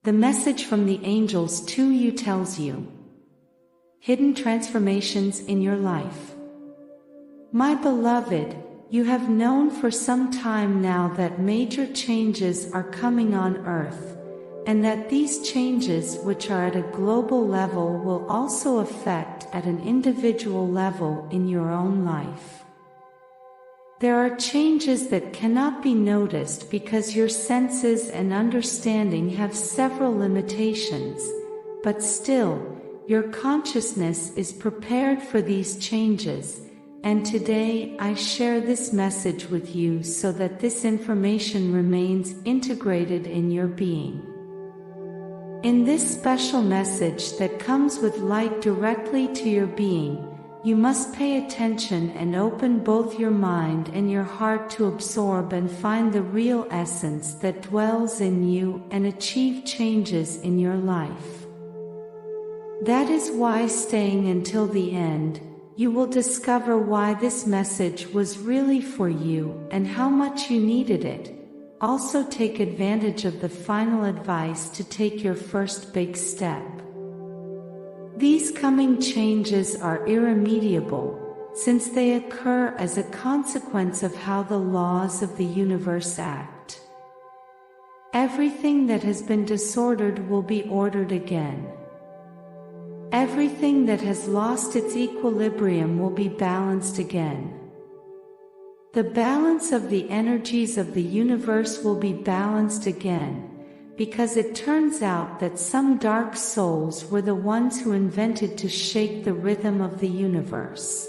The message from the angels to you tells you hidden transformations in your life. My beloved, you have known for some time now that major changes are coming on Earth, and that these changes, which are at a global level, will also affect at an individual level in your own life. There are changes that cannot be noticed because your senses and understanding have several limitations, but still, your consciousness is prepared for these changes, and today I share this message with you so that this information remains integrated in your being. In this special message that comes with light directly to your being, you must pay attention and open both your mind and your heart to absorb and find the real essence that dwells in you and achieve changes in your life. That is why, staying until the end, you will discover why this message was really for you and how much you needed it. Also, take advantage of the final advice to take your first big step. These coming changes are irremediable, since they occur as a consequence of how the laws of the universe act. Everything that has been disordered will be ordered again. Everything that has lost its equilibrium will be balanced again. The balance of the energies of the universe will be balanced again, because it turns out that some dark souls were the ones who invented to shake the rhythm of the universe.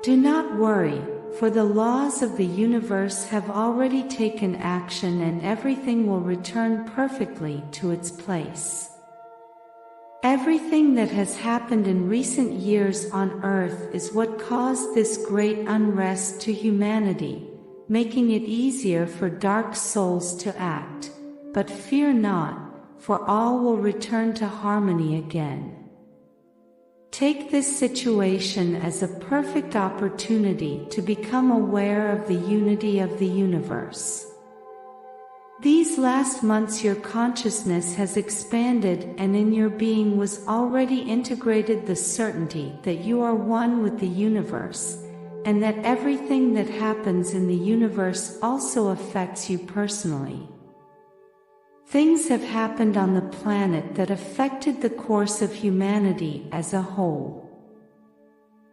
Do not worry, for the laws of the universe have already taken action and everything will return perfectly to its place. Everything that has happened in recent years on Earth is what caused this great unrest to humanity, making it easier for dark souls to act. But fear not, for all will return to harmony again. Take this situation as a perfect opportunity to become aware of the unity of the universe. These last months your consciousness has expanded, and in your being was already integrated the certainty that you are one with the universe, and that everything that happens in the universe also affects you personally. Things have happened on the planet that affected the course of humanity as a whole.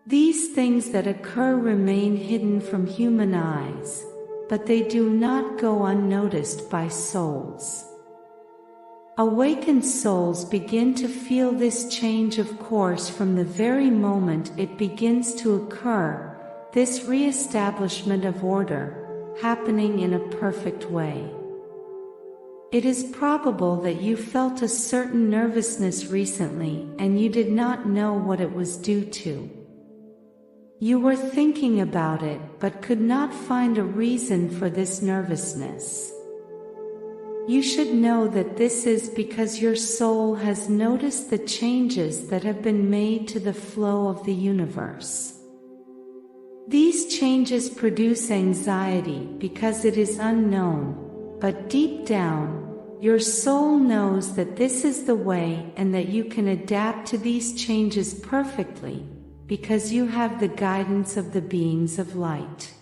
These things that occur remain hidden from human eyes, but they do not go unnoticed by souls. Awakened souls begin to feel this change of course from the very moment it begins to occur, this re-establishment of order, happening in a perfect way. It is probable that you felt a certain nervousness recently and you did not know what it was due to. You were thinking about it but could not find a reason for this nervousness. You should know that this is because your soul has noticed the changes that have been made to the flow of the universe. These changes produce anxiety because it is unknown. But deep down, your soul knows that this is the way and that you can adapt to these changes perfectly, because you have the guidance of the beings of light.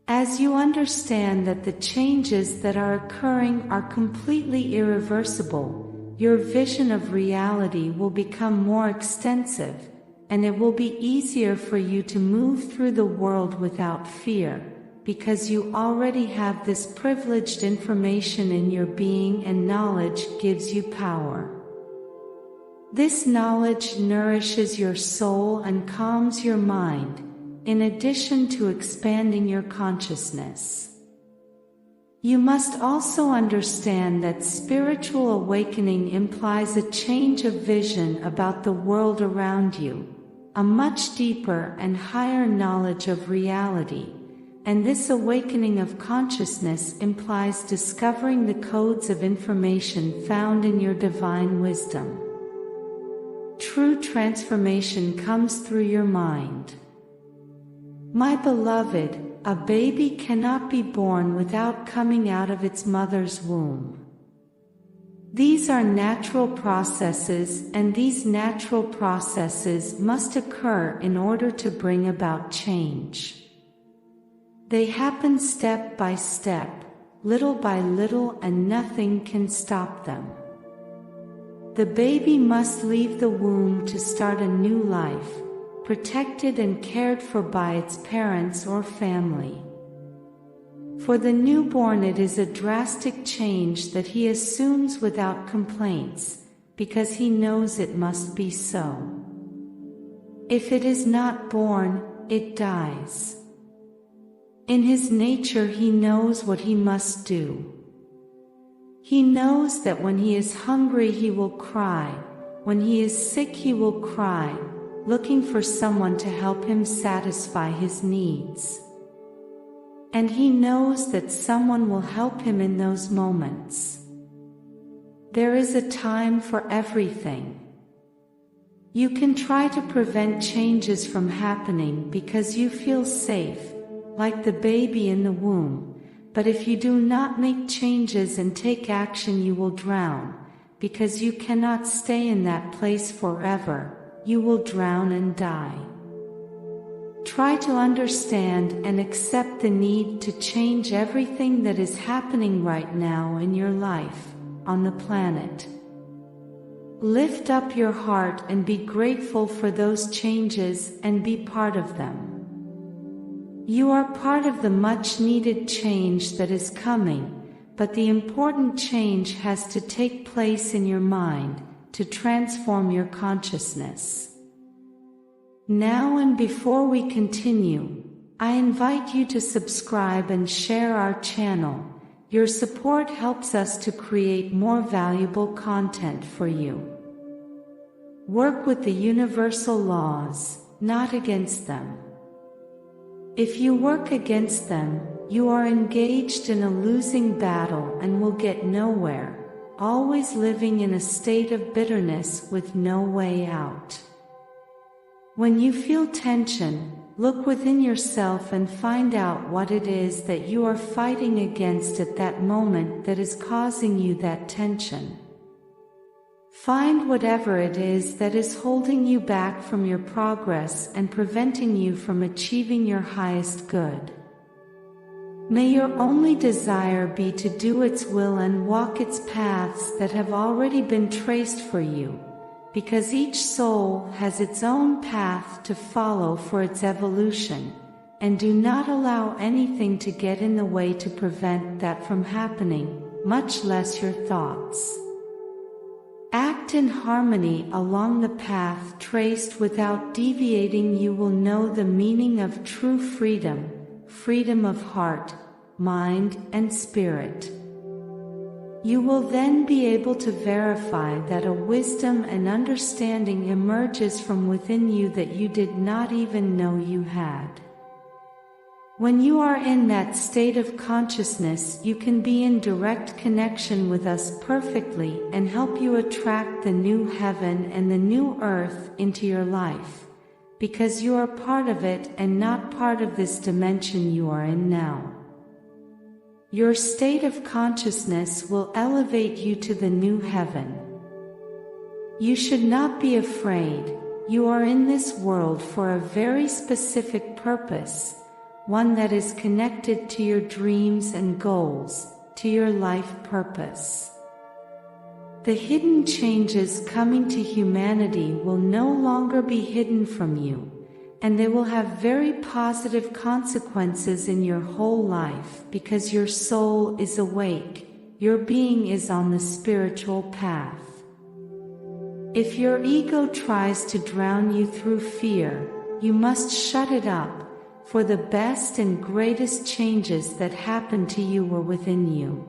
As you understand that the changes that are occurring are completely irreversible, your vision of reality will become more extensive, and it will be easier for you to move through the world without fear, because you already have this privileged information in your being, and knowledge gives you power. This knowledge nourishes your soul and calms your mind, in addition to expanding your consciousness. You must also understand that spiritual awakening implies a change of vision about the world around you, a much deeper and higher knowledge of reality. And this awakening of consciousness implies discovering the codes of information found in your divine wisdom. True transformation comes through your mind. My beloved, a baby cannot be born without coming out of its mother's womb. These are natural processes, and these natural processes must occur in order to bring about change. They happen step by step, little by little, and nothing can stop them. The baby must leave the womb to start a new life, protected and cared for by its parents or family. For the newborn, it is a drastic change that he assumes without complaints, because he knows it must be so. If it is not born, it dies. In his nature, he knows what he must do. He knows that when he is hungry he will cry, when he is sick he will cry, looking for someone to help him satisfy his needs. And he knows that someone will help him in those moments. There is a time for everything. You can try to prevent changes from happening because you feel safe, like the baby in the womb. But if you do not make changes and take action, you will drown, because you cannot stay in that place forever. You will drown and die. Try to understand and accept the need to change everything that is happening right now in your life, on the planet. Lift up your heart and be grateful for those changes and be part of them. You are part of the much-needed change that is coming, but the important change has to take place in your mind, to transform your consciousness. Now and before we continue, I invite you to subscribe and share our channel. Your support helps us to create more valuable content for you. Work with the universal laws, not against them. If you work against them, you are engaged in a losing battle and will get nowhere, always living in a state of bitterness with no way out. When you feel tension, look within yourself and find out what it is that you are fighting against at that moment that is causing you that tension. Find whatever it is that is holding you back from your progress and preventing you from achieving your highest good. May your only desire be to do its will and walk its paths that have already been traced for you, because each soul has its own path to follow for its evolution, and do not allow anything to get in the way to prevent that from happening, much less your thoughts. Act in harmony along the path traced without deviating. You will know the meaning of true freedom, freedom of heart, mind, and spirit. You will then be able to verify that a wisdom and understanding emerges from within you that you did not even know you had. When you are in that state of consciousness, you can be in direct connection with us perfectly and help you attract the new heaven and the new earth into your life, because you are part of it and not part of this dimension you are in now. Your state of consciousness will elevate you to the new heaven. You should not be afraid. You are in this world for a very specific purpose, one that is connected to your dreams and goals, to your life purpose. The hidden changes coming to humanity will no longer be hidden from you, and they will have very positive consequences in your whole life, because your soul is awake, your being is on the spiritual path. If your ego tries to drown you through fear, you must shut it up, for the best and greatest changes that happened to you were within you.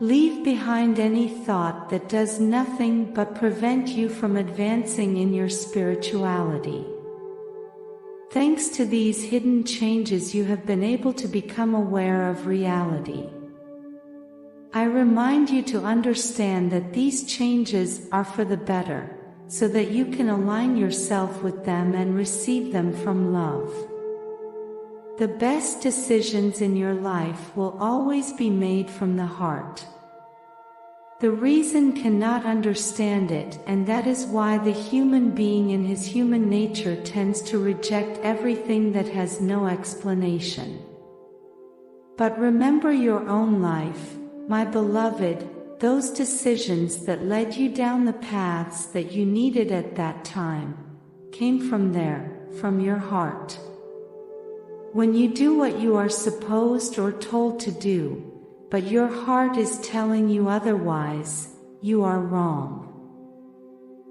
Leave behind any thought that does nothing but prevent you from advancing in your spirituality. Thanks to these hidden changes, you have been able to become aware of reality. I remind you to understand that these changes are for the better, so that you can align yourself with them and receive them from love. The best decisions in your life will always be made from the heart. The reason cannot understand it, and that is why the human being in his human nature tends to reject everything that has no explanation. But remember your own life, my beloved, those decisions that led you down the paths that you needed at that time, came from there, from your heart. When you do what you are supposed or told to do, but your heart is telling you otherwise, you are wrong.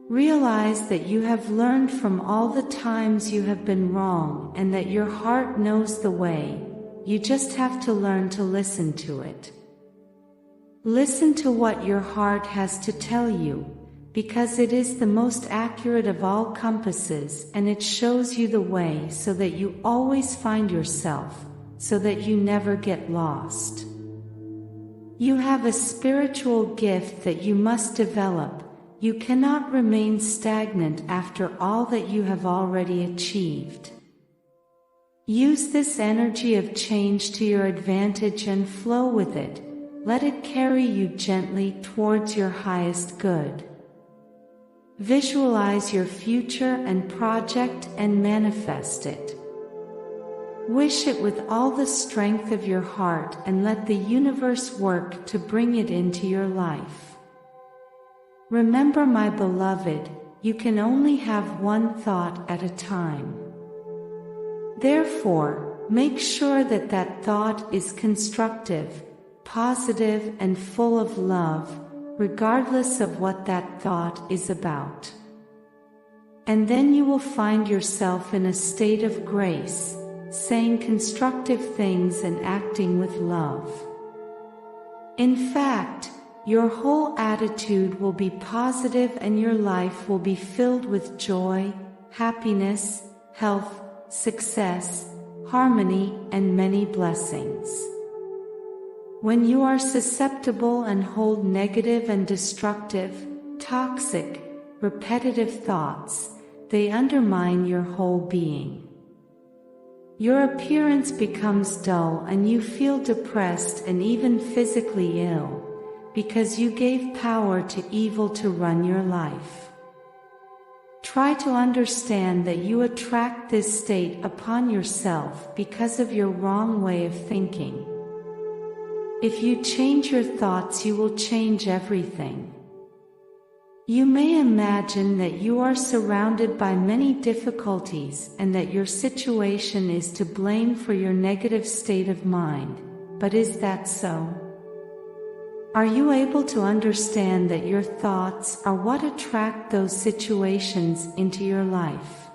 Realize that you have learned from all the times you have been wrong and that your heart knows the way, you just have to learn to listen to it. Listen to what your heart has to tell you, because it is the most accurate of all compasses and it shows you the way so that you always find yourself, so that you never get lost. You have a spiritual gift that you must develop. You cannot remain stagnant after all that you have already achieved. Use this energy of change to your advantage and flow with it. Let it carry you gently towards your highest good. Visualize your future and project and manifest it. Wish it with all the strength of your heart and let the universe work to bring it into your life. Remember, my beloved, you can only have one thought at a time. Therefore, make sure that that thought is constructive, positive, and full of love, regardless of what that thought is about. And then you will find yourself in a state of grace, saying constructive things and acting with love. In fact, your whole attitude will be positive and your life will be filled with joy, happiness, health, success, harmony, and many blessings. When you are susceptible and hold negative and destructive, toxic, repetitive thoughts, they undermine your whole being. Your appearance becomes dull and you feel depressed and even physically ill, because you gave power to evil to run your life. Try to understand that you attract this state upon yourself because of your wrong way of thinking. If you change your thoughts, you will change everything. You may imagine that you are surrounded by many difficulties and that your situation is to blame for your negative state of mind, but is that so? Are you able to understand that your thoughts are what attract those situations into your life?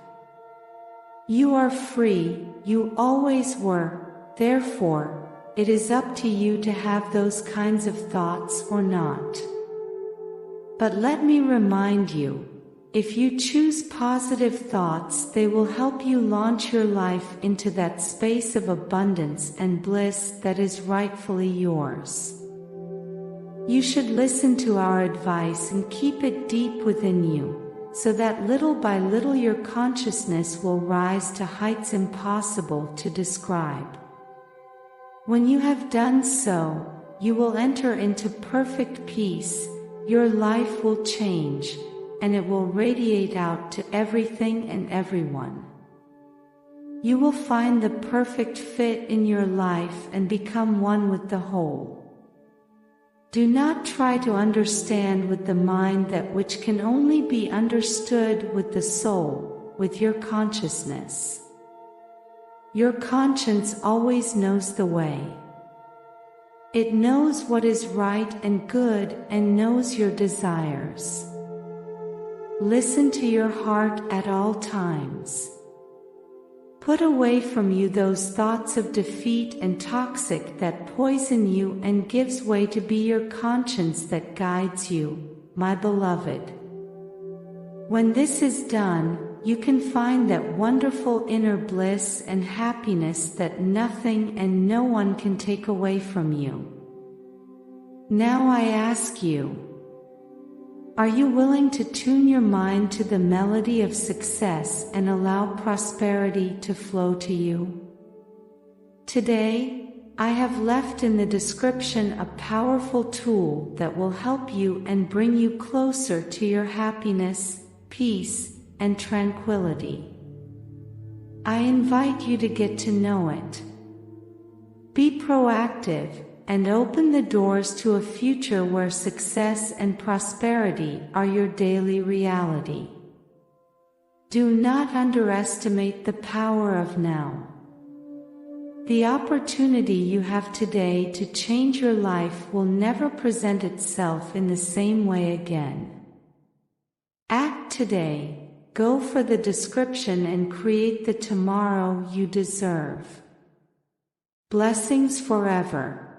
You are free, you always were, therefore, it is up to you to have those kinds of thoughts or not. But let me remind you, if you choose positive thoughts, they will help you launch your life into that space of abundance and bliss that is rightfully yours. You should listen to our advice and keep it deep within you, so that little by little your consciousness will rise to heights impossible to describe. When you have done so, you will enter into perfect peace, your life will change, and it will radiate out to everything and everyone. You will find the perfect fit in your life and become one with the whole. Do not try to understand with the mind that which can only be understood with the soul, with your consciousness. Your conscience always knows the way. It knows what is right and good and knows your desires. Listen to your heart at all times. Put away from you those thoughts of defeat and toxic that poison you and gives way to be your conscience that guides you, my beloved. When this is done, you can find that wonderful inner bliss and happiness that nothing and no one can take away from you. Now I ask you, are you willing to tune your mind to the melody of success and allow prosperity to flow to you? Today, I have left in the description a powerful tool that will help you and bring you closer to your happiness, peace, and tranquility. I invite you to get to know it. Be proactive, and open the doors to a future where success and prosperity are your daily reality. Do not underestimate the power of now. The opportunity you have today to change your life will never present itself in the same way again. Act today, go for the description and create the tomorrow you deserve. Blessings forever.